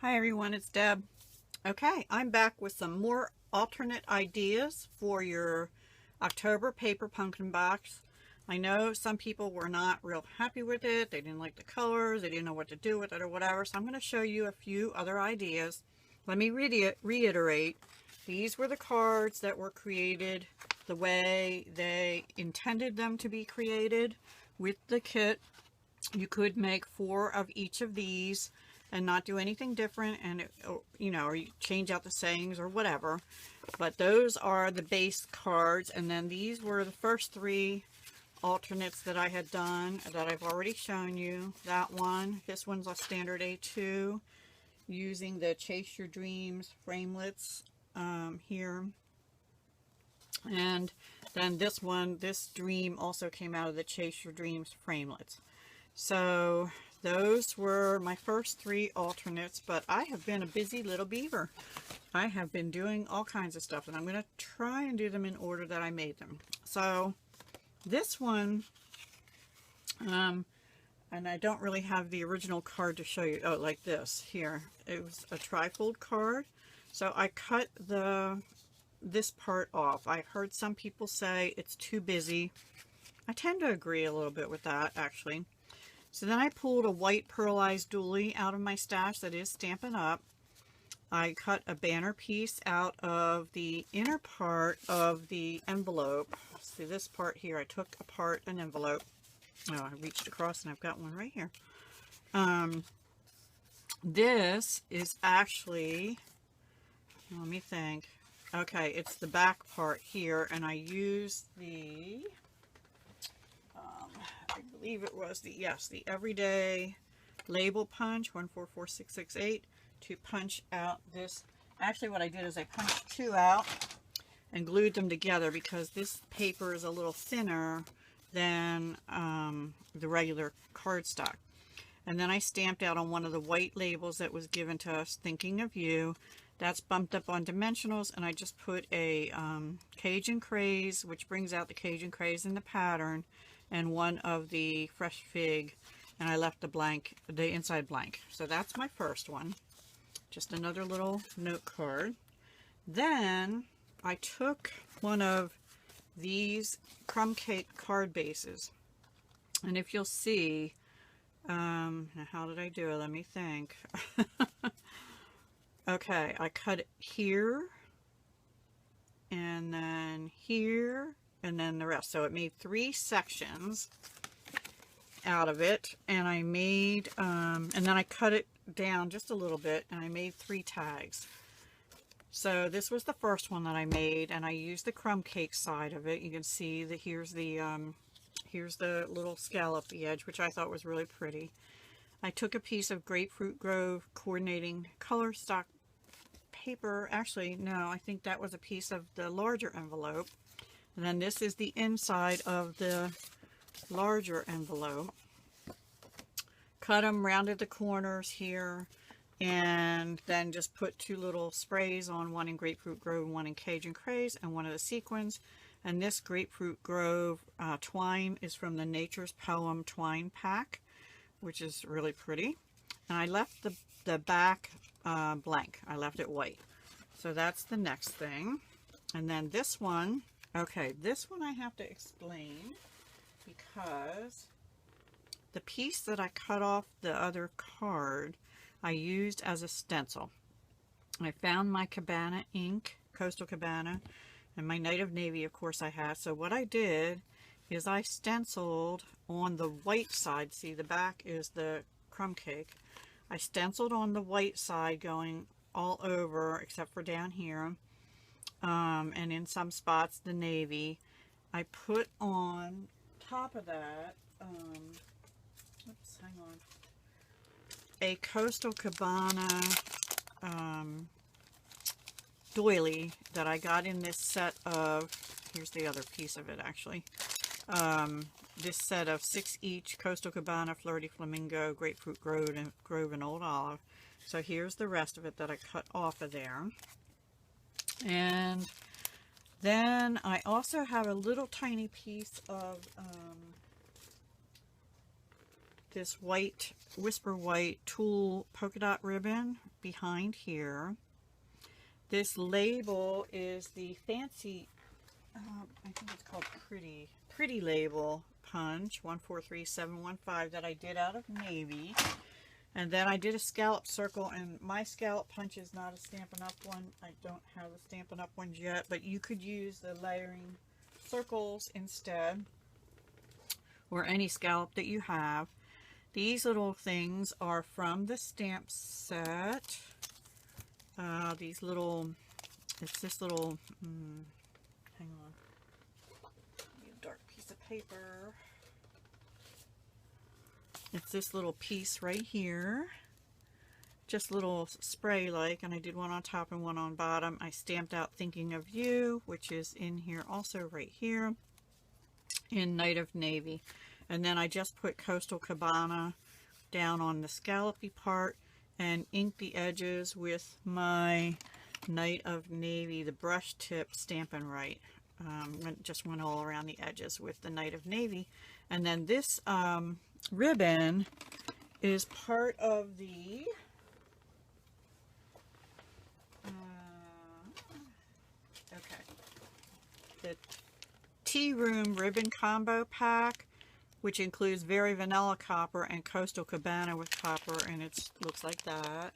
Hi everyone, it's Deb. Okay, I'm back with some more alternate ideas for your October paper pumpkin box. I know some people were not real happy with it. They didn't like the colors. They didn't know what to do with it or whatever. So I'm going to show you a few other ideas. Let me reiterate. These were the cards that were created the way they intended them to be created with the kit. You could make 4 of each of these and not do anything different, and or you change out the sayings or whatever. But those are the base cards, and then these were the first 3 alternates that I had done that I've already shown you. That one, this one's a standard A2 using the Chase Your Dreams framelits here. And then this one, this dream also came out of the Chase Your Dreams framelits. So those were my first 3 alternates, but I have been a busy little beaver. I have been doing all kinds of stuff, and I'm going to try and do them in order that I made them. So this one, and I don't really have the original card to show you. Oh, like this here. It was a trifold card. So I cut this part off. I heard some people say it's too busy. I tend to agree a little bit with that, actually. So then I pulled a white pearlized dually out of my stash that is Stampin' Up. I cut a banner piece out of the inner part of the envelope. See this part here, I took apart an envelope. Oh, I reached across and I've got one right here. This is actually, let me think. Okay, it's the back part here, and I used the I believe it was the Everyday Label Punch 144668 to punch out this. Actually, what I did is I punched 2 out and glued them together because this paper is a little thinner than the regular cardstock. And then I stamped out on one of the white labels that was given to us, Thinking of You. That's bumped up on dimensionals, and I just put a Cajun Craze, which brings out the Cajun Craze in the pattern, and one of the Fresh Fig, and I left the inside blank. So that's my first one. Just another little note card. Then I took one of these crumb cake card bases, and if you'll see, now how did I do it? Let me think. Okay, I cut it here, and then here, and then the rest. So it made 3 sections out of it, and I made, and then I cut it down just a little bit, and I made 3 tags. So this was the first one that I made, and I used the crumb cake side of it. You can see that here's the little scallop at the edge, which I thought was really pretty. I took a piece of Grapefruit Grove coordinating color stock paper. Actually, no, I think that was a piece of the larger envelope. And then this is the inside of the larger envelope. Cut them, rounded the corners here, and then just put 2 little sprays on, one in Grapefruit Grove, one in Cajun Craze, and one of the sequins. And this Grapefruit Grove twine is from the Nature's Poem twine pack, which is really pretty. And I left the back blank. I left it white. So that's the next thing. And then this one, okay, this one I have to explain because the piece that I cut off the other card I used as a stencil. I found my Cabana ink, Coastal Cabana, and my Night of Navy, of course, I had. So what I did is I stenciled on the white side. See, the back is the crumb cake. I stenciled on the white side going all over except for down here, and in some spots the navy. I put on top of that oops, hang on, a Coastal Cabana doily that I got in this set of, here's the other piece of it actually, this set of 6 each Coastal Cabana, Flirty Flamingo, Grapefruit Grove, and Old Olive. So here's the rest of it that I cut off of there. And then I also have a little tiny piece of this white, Whisper White tulle polka dot ribbon behind here. This label is the fancy, I think it's called Pretty Label Punch 143715 that I did out of navy. And then I did a scallop circle, and my scallop punch is not a Stampin' Up one. I don't have the Stampin' Up ones yet, but you could use the layering circles instead, or any scallop that you have. These little things are from the stamp set. These little, it's this little, hang on, a dark piece of paper. It's this little piece right here, just little spray like, and I did one on top and one on bottom. I stamped out Thinking of You, which is in here also right here in Night of Navy. And then I just put Coastal Cabana down on the scallopy part and inked the edges with my Night of Navy, the brush tip Stampin' Right. Just went all around the edges with the Night of Navy. And then this ribbon is part of the the Tea Room Ribbon Combo Pack, which includes Very Vanilla Copper and Coastal Cabana with copper, and it looks like that,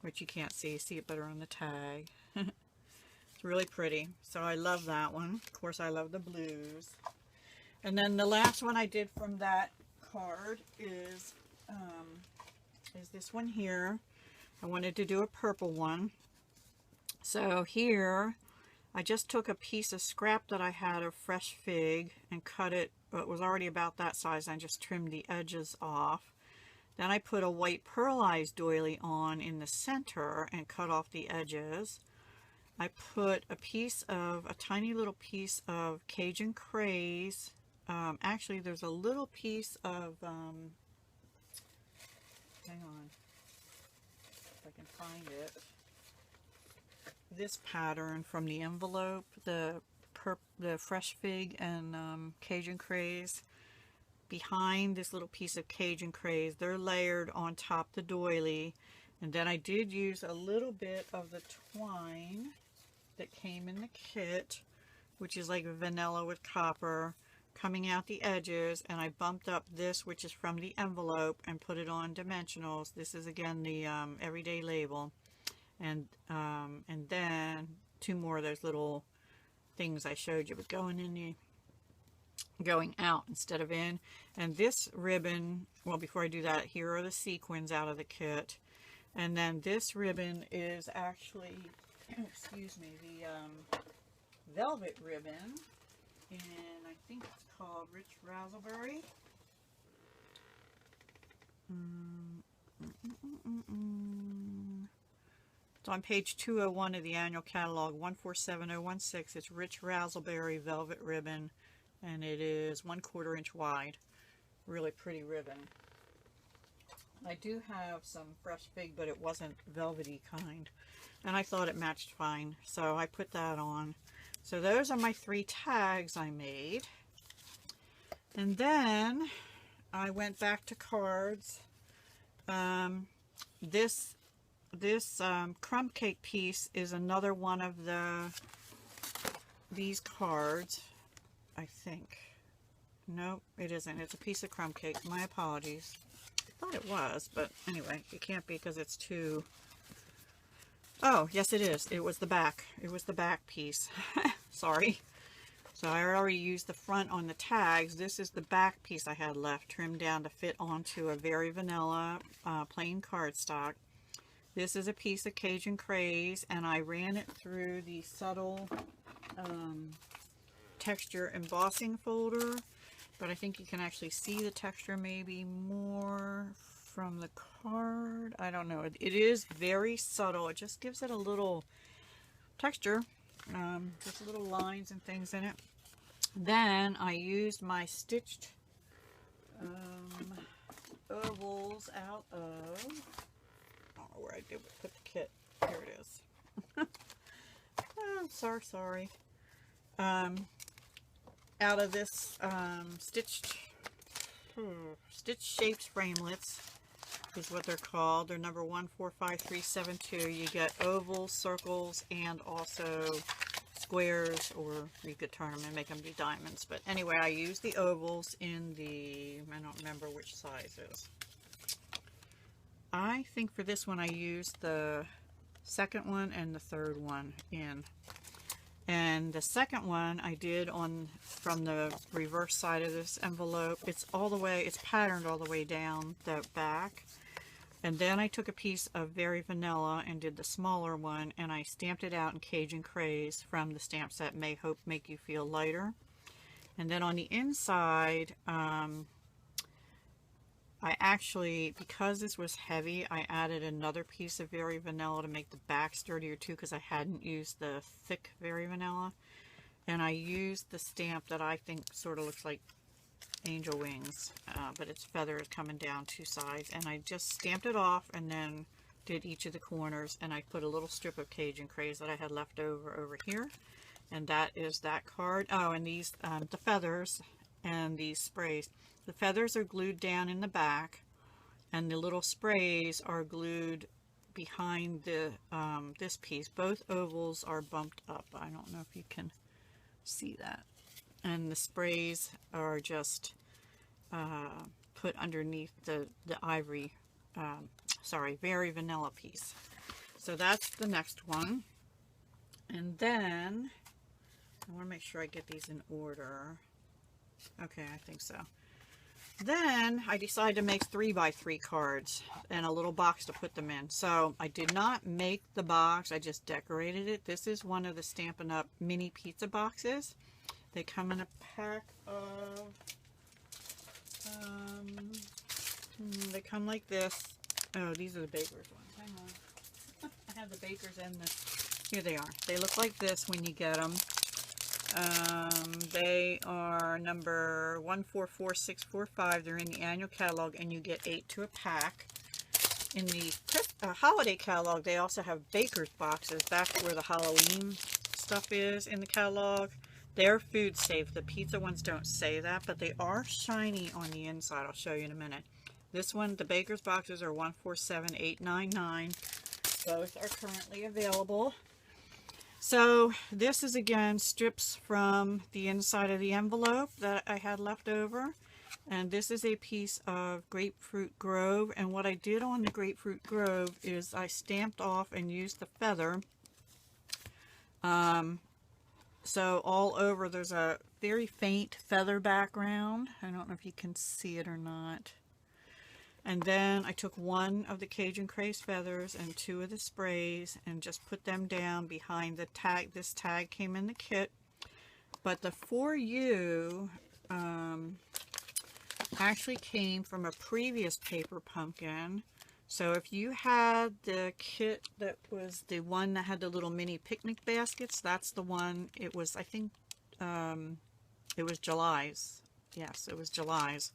which you can't see it better on the tag. It's really pretty, so I love that one. Of course, I love the blues. And then the last one I did from that card is this one here. I wanted to do a purple one. So here, I just took a piece of scrap that I had of fresh fig and cut it, but it was already about that size. I just trimmed the edges off. Then I put a white pearlized doily on in the center and cut off the edges. I put a tiny little piece of Cajun Craze. Actually, there's a little piece of, hang on, if I can find it. This pattern from the envelope, the fresh fig and Cajun Craze. Behind this little piece of Cajun Craze, they're layered on top the doily. And then I did use a little bit of the twine that came in the kit, which is like vanilla with copper, coming out the edges, and I bumped up this, which is from the envelope, and put it on dimensionals. This is again the everyday label, and then two more of those little things I showed you, but going out instead of in. And this ribbon, well, before I do that, here are the sequins out of the kit, and then this ribbon is actually, excuse me, the velvet ribbon, and I think it's called Rich Razzleberry. It's on page 201 of the annual catalog, 147016. It's Rich Razzleberry velvet ribbon, and it is 1/4 inch wide. Really pretty ribbon. I do have some fresh fig, but it wasn't velvety kind, and I thought it matched fine, so I put that on. So those are my 3 tags I made. And then I went back to cards. This crumb cake piece is another one of these cards, I think. Nope, it isn't. It's a piece of crumb cake. My apologies. I thought it was, but anyway, it can't be because it's too... Oh, yes it is. It was the back. It was the back piece. Sorry. So I already used the front on the tags. This is the back piece I had left, trimmed down to fit onto a Very Vanilla plain cardstock. This is a piece of Cajun Craze, and I ran it through the subtle texture embossing folder, but I think you can actually see the texture maybe more from the card. I don't know. It is very subtle. It just gives it a little texture, just little lines and things in it. Then I used my stitched ovals out of, I don't know where I did put the kit. Here it is. Oh, sorry. Out of this stitched Stitch Shapes Framelits is what they're called. They're number 145372. You get ovals, circles, and also squares, or you could turn them and make them be diamonds. But anyway, I use the ovals in the, I don't remember which size it is. I think for this one I used the second one and the third one in. And the second one I did on from the reverse side of this envelope. It's all the way, it's patterned all the way down the back. And then I took a piece of Very Vanilla and did the smaller one, and I stamped it out in Cajun Craze from the stamp set May Hope Make You Feel Lighter. And then on the inside, I actually, because this was heavy, I added another piece of Very Vanilla to make the back sturdier too, because I hadn't used the thick Very Vanilla. And I used the stamp that I think sort of looks like angel wings, but it's feathers coming down two sides. And I just stamped it off and then did each of the corners, and I put a little strip of Cajun Craze that I had left over here. And that is that card. Oh, and these, the feathers and these sprays. The feathers are glued down in the back, and the little sprays are glued behind the this piece. Both ovals are bumped up. I don't know if you can see that. And the sprays are just put underneath the ivory, Very Vanilla piece. So that's the next one. And then, I want to make sure I get these in order. Okay, I think so. Then I decided to make 3x3 cards and a little box to put them in. So I did not make the box, I just decorated it. This is one of the Stampin' Up mini pizza boxes. They come in a pack of, they come like this. Oh, these are the Baker's ones. Hang on. I have the Baker's and the, here they are. They look like this when you get them. They are number 144645. They're in the annual catalog, and you get 8 to a pack. In the holiday catalog, they also have Baker's boxes. That's where the Halloween stuff is in the catalog. They're food safe. The pizza ones don't say that, but they are shiny on the inside. I'll show you in a minute. This one, the Baker's boxes are 147899. Both are currently available. So this is again strips from the inside of the envelope that I had left over, and this is a piece of Grapefruit Grove. And what I did on the Grapefruit Grove is I stamped off and used the feather. So all over there's a very faint feather background. I don't know if you can see it or not. And then I took one of the Cajun Craze feathers and 2 of the sprays and just put them down behind the tag. This tag came in the kit, but the For You actually came from a previous paper pumpkin. So if you had the kit that was the one that had the little mini picnic baskets, that's the one. It was, I think, it was July's. Yes, it was July's.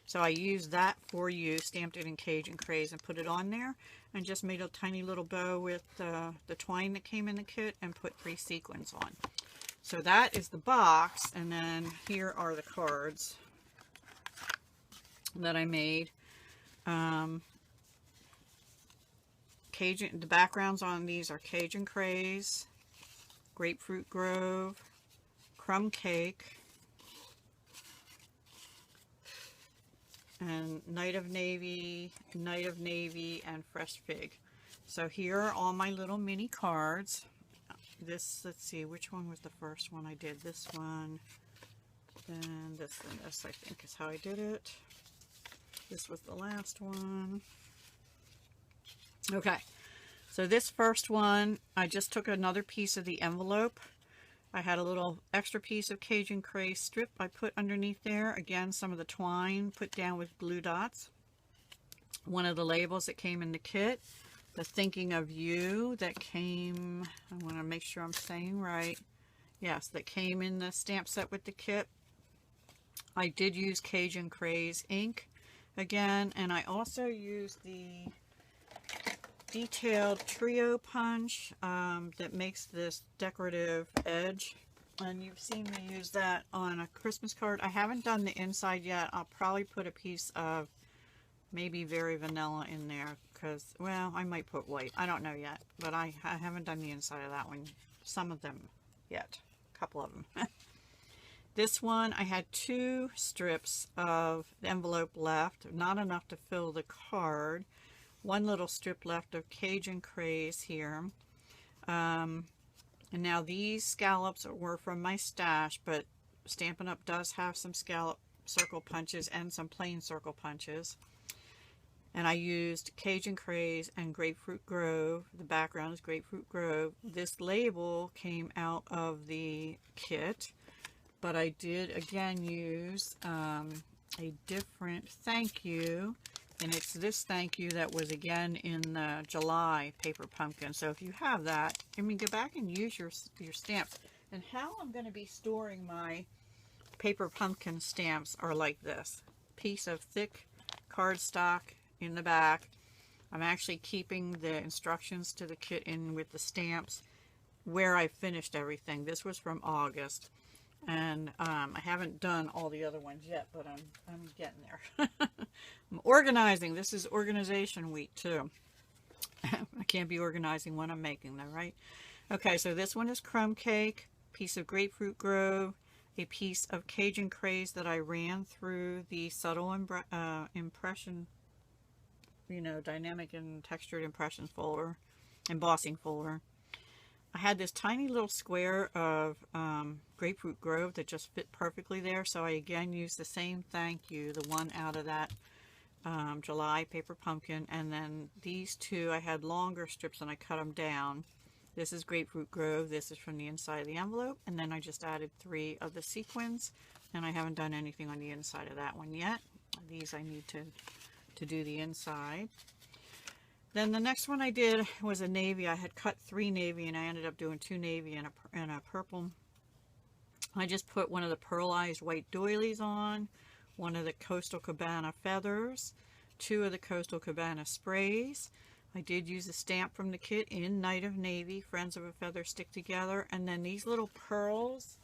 So I used that For You, stamped it in Cajun Craze, and put it on there, and just made a tiny little bow with the twine that came in the kit, and put 3 sequins on. So that is the box, and then here are the cards that I made. The backgrounds on these are Cajun Craze, Grapefruit Grove, Crumb Cake, and Night of Navy, and Fresh Fig. So here are all my little mini cards. This, let's see, which one was the first one I did? This one, and this, I think is how I did it. This was the last one. Okay, so this first one, I just took another piece of the envelope. I had a little extra piece of Cajun Craze strip I put underneath there. Again, some of the twine put down with glue dots. One of the labels that came in the kit, the Thinking of You that came, I want to make sure I'm saying right. Yes, that came in the stamp set with the kit. I did use Cajun Craze ink again, and I also used the detailed trio punch that makes this decorative edge And you've seen me use that on a Christmas card. I haven't done the inside yet. I'll probably put a piece of maybe Very Vanilla in there because, well, I might put white. I don't know yet, but I haven't done the inside of that one. Some of them yet. A couple of them. This one, I had 2 strips of envelope left. Not enough to fill the card. 1 little strip left of Cajun Craze here. And now these scallops were from my stash, but Stampin' Up! Does have some scallop circle punches and some plain circle punches. And I used Cajun Craze and Grapefruit Grove. The background is Grapefruit Grove. This label came out of the kit, but I did again use a different thank you. And it's this thank you that was again in the July paper pumpkin. So if you have that, I mean, go back and use your stamps. And how I'm going to be storing my paper pumpkin stamps are like this. Piece of thick cardstock in the back. I'm actually keeping the instructions to the kit in with the stamps where I finished everything. This was from August. And I haven't done all the other ones yet, but I'm getting there. I'm organizing. This is organization week too. I can't be organizing when I'm making them, right? Okay, so this one is Crumb Cake, piece of Grapefruit Grove, a piece of Cajun Craze that I ran through the subtle impression, you know, dynamic and textured impression folder, embossing folder. I had this tiny little square of Grapefruit Grove that just fit perfectly there, so I again used the same thank you, the one out of that July paper pumpkin, and then these 2 I had longer strips and I cut them down. This is Grapefruit Grove, this is from the inside of the envelope, and then I just added 3 of the sequins, and I haven't done anything on the inside of that one yet. These I need to do the inside. Then the next one I did was a navy. I had cut 3 navy and I ended up doing 2 navy and a purple. I just put one of the pearlized white doilies on, one of the Coastal Cabana feathers, 2 of the Coastal Cabana sprays. I did use a stamp from the kit in Night of Navy, Friends of a Feather Stick Together. And then these little pearls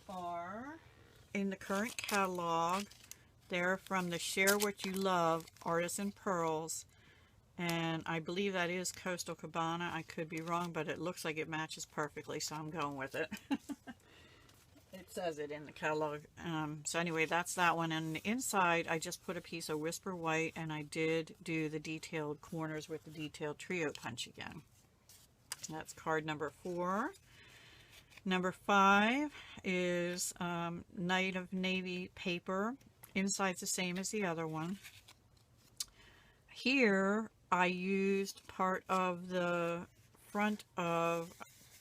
are in the current catalog. They're from the Share What You Love Artisan Pearls. And I believe that is Coastal Cabana. I could be wrong, but it looks like it matches perfectly, so I'm going with it. It says it in the catalog. So anyway, that's that one. And the inside, I just put a piece of Whisper White, and I did do the detailed corners with the detailed trio punch again. That's card number 4. Number 5 is Night of Navy paper. Inside's the same as the other one. Here I used part of the front of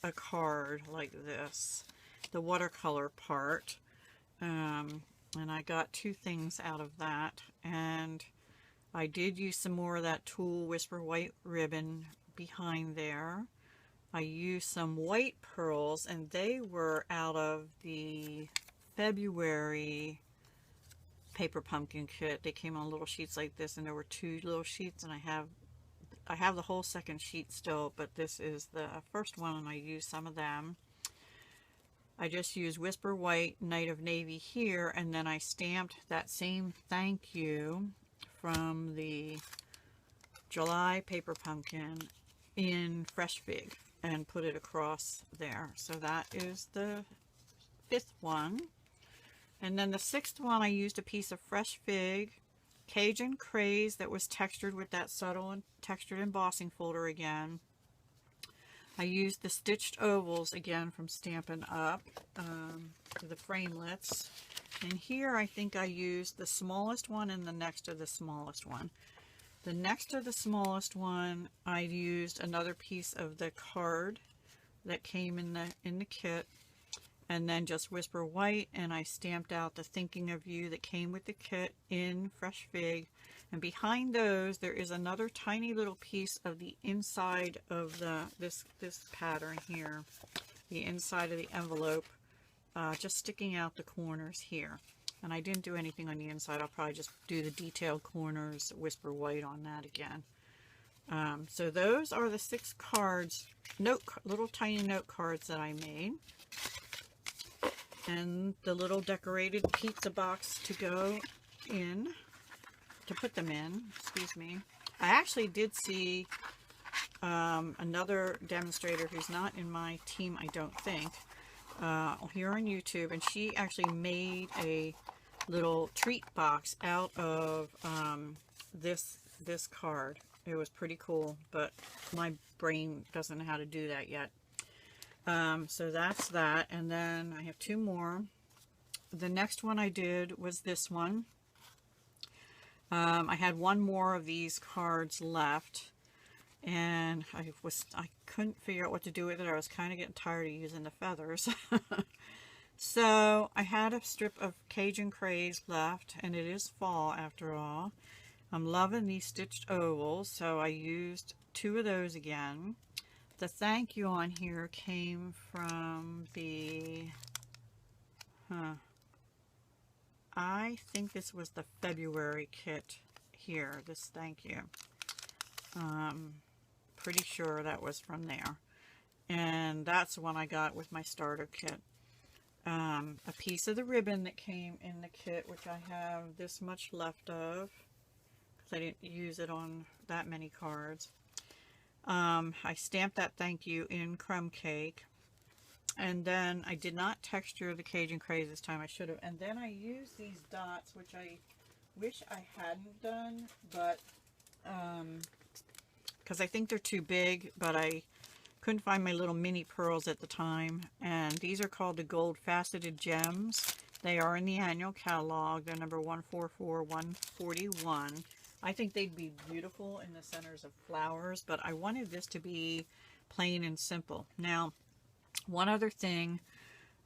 a card like this, the watercolor part, and I got 2 things out of that. And I did use some more of that Tulle Whisper White ribbon behind there. I used some white pearls, and they were out of the February paper pumpkin kit. They came on little sheets like this, and there were 2 little sheets, and I have the whole second sheet still, but this is the first one, and I used some of them. I just used Whisper White, Night of Navy here, and then I stamped that same thank you from the July paper pumpkin in Fresh Fig and put it across there. So that is the 5th one. And then the 6th one, I used a piece of Fresh Fig, Cajun Craze that was textured with that subtle and textured embossing folder again. I used the stitched ovals again from Stampin' Up, the framelets. And here I think I used the smallest one and the next to the smallest one. The next to the smallest one, I used another piece of the card that came in the kit, and then just Whisper White, and I stamped out the Thinking of You that came with the kit in Fresh Fig. And behind those, there is another tiny little piece of the inside of this pattern here, the inside of the envelope, just sticking out the corners here. And I didn't do anything on the inside. I'll probably just do the detailed corners, Whisper White on that again. So those are the 6 cards, little tiny note cards that I made. and the little decorated pizza box to go in, to put them in, excuse me. I actually did see another demonstrator who's not in my team, I don't think, here on YouTube, and she actually made a little treat box out of this card. It was pretty cool, but my brain doesn't know how to do that yet. So that's that, and then I have two more. The next one I did was this one. I had one more of these cards left, and I couldn't figure out what to do with it. I was kind of getting tired of using the feathers. So I had a strip of Cajun Craze left, and it is fall after all. I'm loving these stitched ovals, so I used two of those again. The thank you on here came from the, I think this was the February kit here, this thank you. Pretty sure that was from there. And that's the one I got with my starter kit. A piece of the ribbon that came in the kit, which I have this much left of, because I didn't use it on that many cards. I stamped that thank you in crumb cake, and then I did not texture the Cajun Craze this time. I should have. And then I used these dots, which I wish I hadn't done, but because I think they're too big, but I couldn't find my little mini pearls at the time. And these are called the Gold Faceted Gems. They are in the annual catalog. They're number 144, 141. I think they'd be beautiful in the centers of flowers, but I wanted this to be plain and simple. Now, one other thing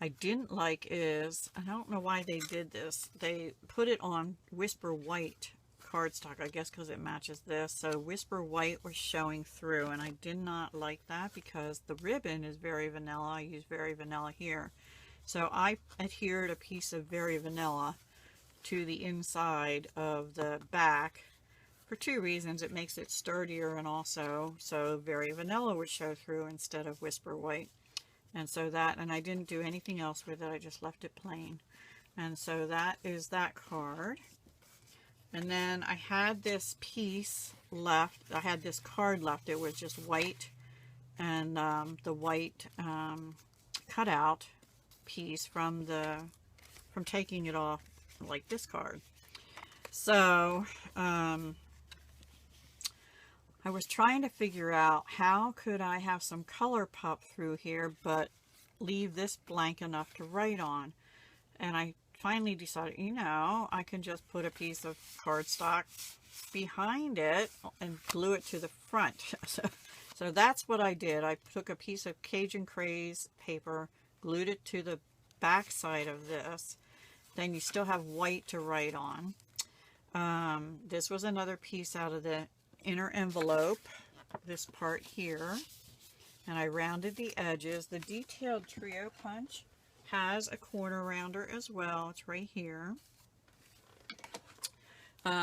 I didn't like is, I don't know why they did this, they put it on Whisper White cardstock, I guess because it matches this. So Whisper White was showing through, and I did not like that because the ribbon is Very Vanilla. I use Very Vanilla here. So I adhered a piece of Very Vanilla to the inside of the back for two reasons. It makes it sturdier, and also so Very Vanilla would show through instead of Whisper White. And so that, and I didn't do anything else with it, I just left it plain. And so that is that card. And then I had this piece left, I had this card left, it was just white, and the white cutout piece from taking it off, like this card. So I was trying to figure out how could I have some color pop through here but leave this blank enough to write on. And I finally decided, you know, I can just put a piece of cardstock behind it and glue it to the front. So that's what I did. I took a piece of Cajun Craze paper, glued it to the back side of this. Then you still have white to write on. This was another piece out of the inner envelope, this part here, and I rounded the edges. The detailed trio punch has a corner rounder as well. It's right here.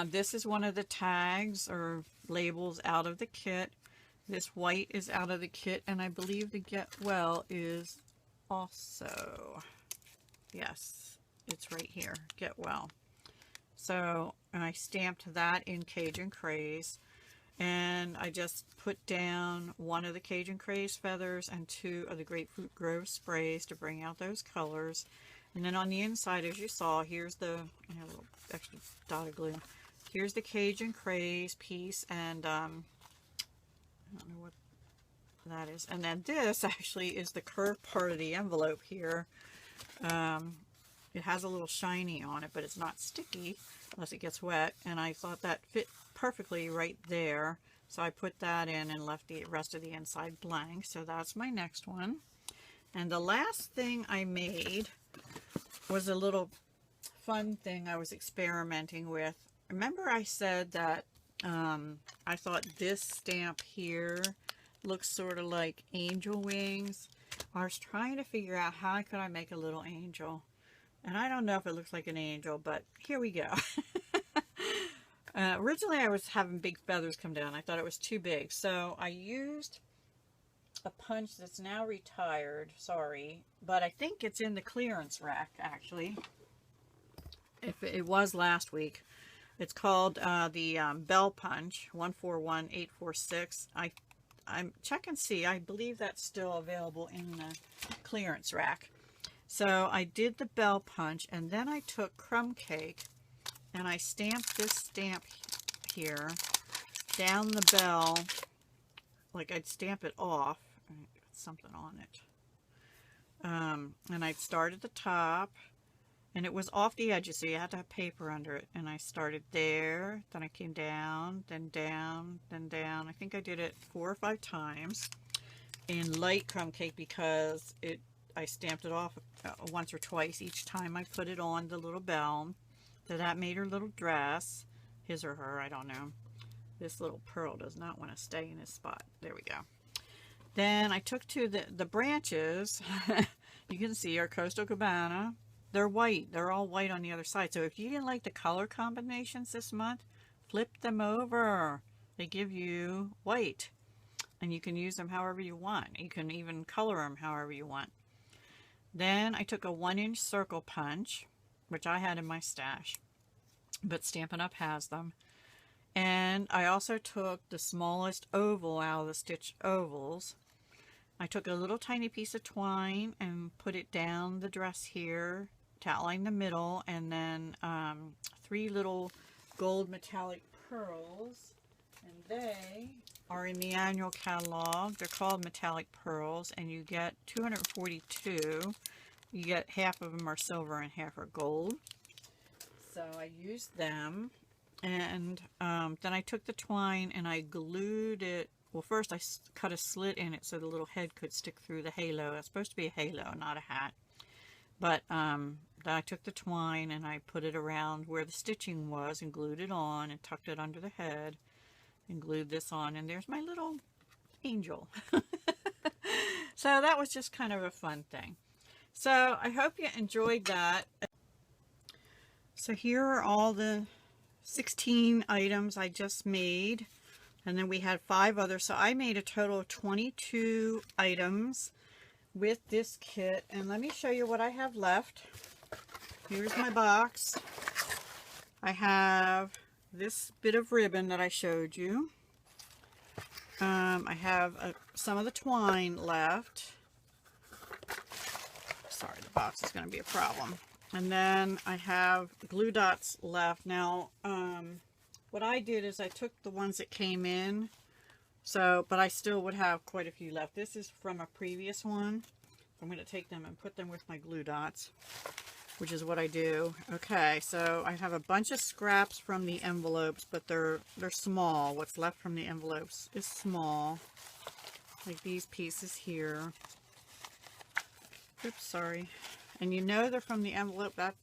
This is one of the tags or labels out of the kit. This white is out of the kit, and I believe the Get Well is also, yes, it's right here, Get Well. So I stamped that in Cajun Craze, and I just put down one of the Cajun Craze feathers and two of the Grapefruit Grove sprays to bring out those colors. And then on the inside, as you saw, here's the, I have a little extra dot of glue. Here's the Cajun Craze piece, and I don't know what that is. And then this actually is the curved part of the envelope here. It has a little shiny on it, but it's not sticky unless it gets wet. And I thought that fit perfectly right there. So I put that in and left the rest of the inside blank. So that's my next one. And the last thing I made was a little fun thing I was experimenting with. Remember I said that I thought this stamp here looks sort of like angel wings. I was trying to figure out how could I make a little angel. And I don't know if it looks like an angel, but here we go. Originally I was having big feathers come down. I thought it was too big. So I used a punch that's now retired, sorry, but I think it's in the clearance rack actually. If it was last week. It's called the Bell Punch 141846. I'm check and see. I believe that's still available in the clearance rack. So I did the Bell Punch, and then I took crumb cake and I stamped this stamp here down the bell, like I'd stamp it off. Something on it. And I'd start at the top, and it was off the edges, so you had to have paper under it. And I started there, then I came down, then down, then down. I think I did it 4 or 5 times in light crumb cake because I stamped it off once or twice each time I put it on the little bell. So that made her little dress, his or her, I don't know. This little pearl does not want to stay in his spot. There we go. Then I took to the branches. You can see our Coastal Cabana. They're white. They're all white on the other side. So if you didn't like the color combinations this month, flip them over. They give you white. And you can use them however you want. You can even color them however you want. Then I took a 1-inch circle punch, which I had in my stash, but Stampin' Up has them. And I also took the smallest oval out of the stitch ovals. I took a little tiny piece of twine and put it down the dress here to outline the middle, and then 3 little gold metallic pearls, and they are in the annual catalog. They're called metallic pearls, and you get 242. You get half of them are silver and half are gold. So I used them, and then I took the twine and I glued it. Well, first I cut a slit in it so the little head could stick through the halo. It's supposed to be a halo, not a hat. But then I took the twine and I put it around where the stitching was and glued it on and tucked it under the head and glued this on. And there's my little angel. So that was just kind of a fun thing. So I hope you enjoyed that. So here are all the 16 items I just made. And then we had 5 others. So I made a total of 22 items with this kit. And let me show you what I have left. Here's my box. I have this bit of ribbon that I showed you. I have some of the twine left. Sorry, the box is going to be a problem. And then I have glue dots left. Now, what I did is I took the ones that came in, but I still would have quite a few left. This is from a previous one. I'm going to take them and put them with my glue dots, which is what I do. Okay, so I have a bunch of scraps from the envelopes, but they're small. What's left from the envelopes is small, like these pieces here. Oops, sorry. And you know they're from the envelope. Let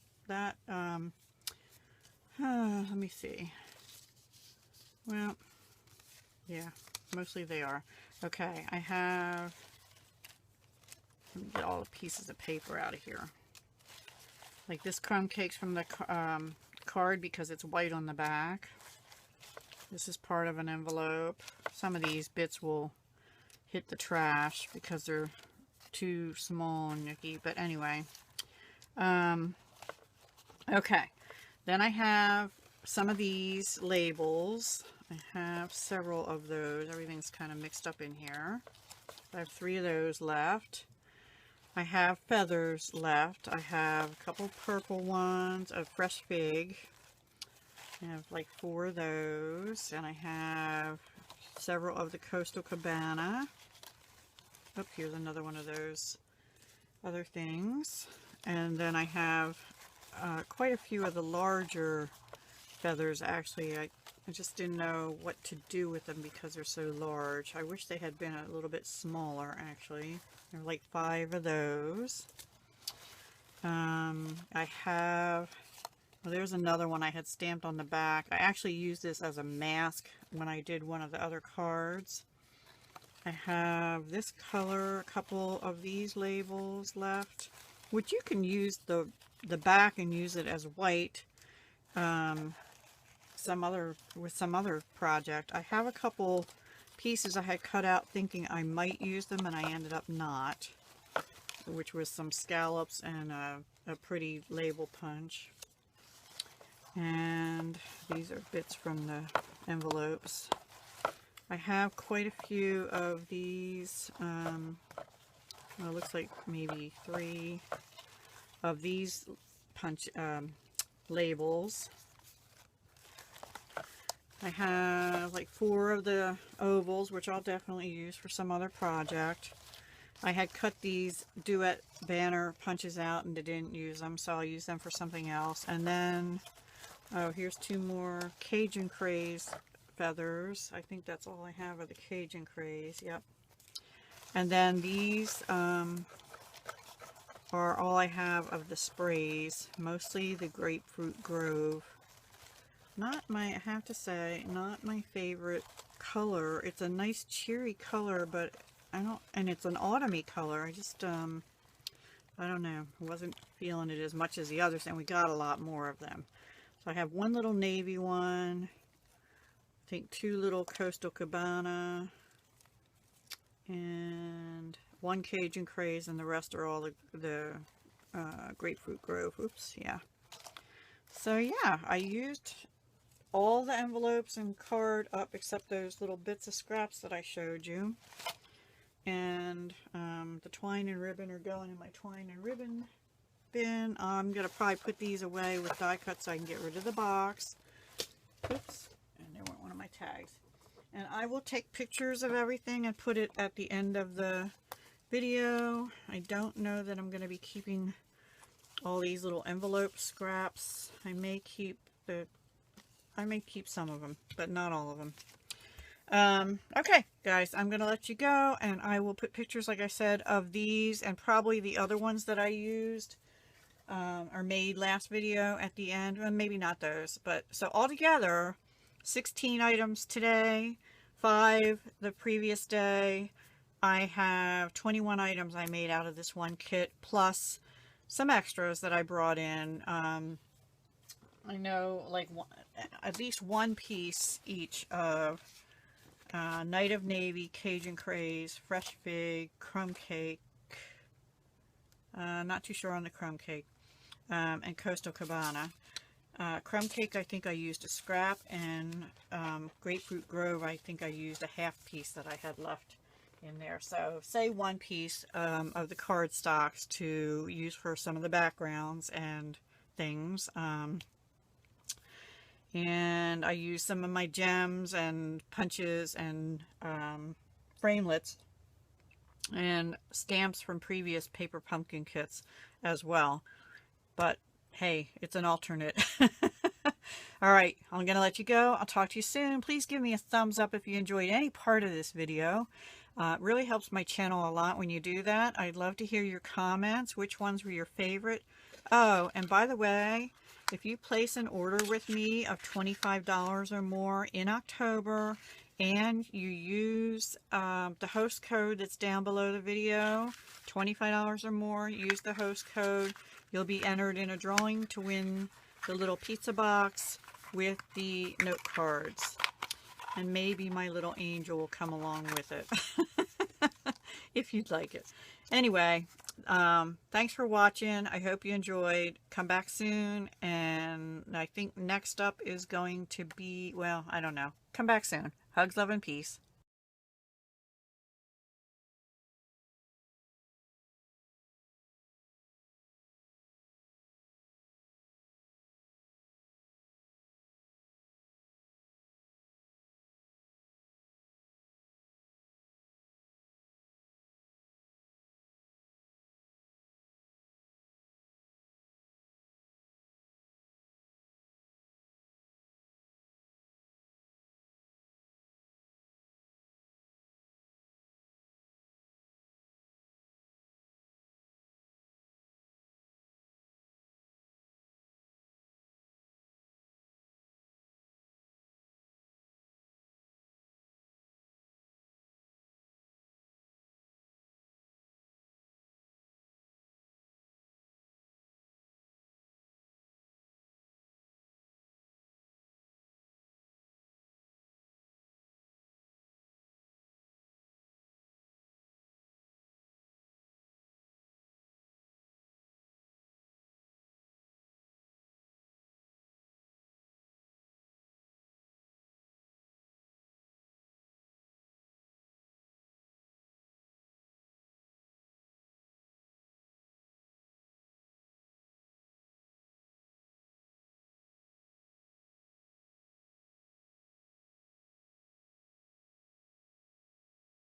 me see. Well, yeah, mostly they are. Okay, I have, let me get all the pieces of paper out of here. Like this crumb cake's from the card because it's white on the back. This is part of an envelope. Some of these bits will hit the trash because they're too small and yucky, but anyway. Okay, then I have some of these labels. I have several of those. Everything's kind of mixed up in here. I have 3 of those left. I have feathers left. I have a couple purple ones of fresh fig. I have like 4 of those. And I have several of the Coastal Cabana. Oh, here's another one of those other things. And then I have quite a few of the larger feathers. Actually, I just didn't know what to do with them because they're so large. I wish they had been a little bit smaller, actually. There are like 5 of those. I have, well, there's another one I had stamped on the back. I actually used this as a mask when I did one of the other cards. I have this color, a couple of these labels left, which you can use the back and use it as white with some other project. I have a couple pieces I had cut out thinking I might use them, and I ended up not, which was some scallops and a pretty label punch. And these are bits from the envelopes. I have quite a few of these, well, it looks like maybe 3 of these punch labels. I have like 4 of the ovals, which I'll definitely use for some other project. I had cut these duet banner punches out and didn't use them, so I'll use them for something else. And then, oh, here's 2 more Cajun Craze feathers. I think that's all I have of the Cajun Craze. Yep. And then these are all I have of the sprays, mostly the Grapefruit Grove. Not my, I have to say, not my favorite color. It's a nice cheery color, but I don't, and it's an autumny color. I just, I don't know, wasn't feeling it as much as the others, and we got a lot more of them. So I have 1 little navy one, I think 2 little Coastal Cabana, and 1 Cajun Craze, and the rest are all the Grapefruit Grove. Oops, yeah. So yeah, I used all the envelopes and card up except those little bits of scraps that I showed you. And the twine and ribbon are going in my twine and ribbon bin. I'm going to probably put these away with die cut so I can get rid of the box. Oops, and there went one of my tags. And I will take pictures of everything and put it at the end of the video. I don't know that I'm going to be keeping all these little envelope scraps. I may keep some of them, but not all of them. Okay, guys, I'm going to let you go, and I will put pictures, like I said, of these and probably the other ones that I used or made last video at the end. Well, maybe not those, but so altogether, 16 items today, 5 the previous day. I have 21 items I made out of this one kit, plus some extras that I brought in. I know, like, at least 1 piece each of Night of Navy, Cajun Craze, Fresh Fig, Crumb Cake, not too sure on the Crumb Cake, and Coastal Cabana. Crumb Cake, I think I used a scrap, and Grapefruit Grove, I think I used a half piece that I had left in there. So say 1 piece of the card stocks to use for some of the backgrounds and things. And I used some of my gems and punches and framelits and stamps from previous paper pumpkin kits as well. But hey, it's an alternate. All right, I'm going to let you go. I'll talk to you soon. Please give me a thumbs up if you enjoyed any part of this video. It really helps my channel a lot when you do that. I'd love to hear your comments. Which ones were your favorite? Oh, and by the way, if you place an order with me of $25 or more in October and you use the host code that's down below the video, $25 or more, use the host code, you'll be entered in a drawing to win the little pizza box with the note cards. And maybe my little angel will come along with it if you'd like it. Anyway, thanks for watching. I hope you enjoyed. Come back soon, and I think next up is going to be, well, I don't know. Come back soon. Hugs, love, and peace.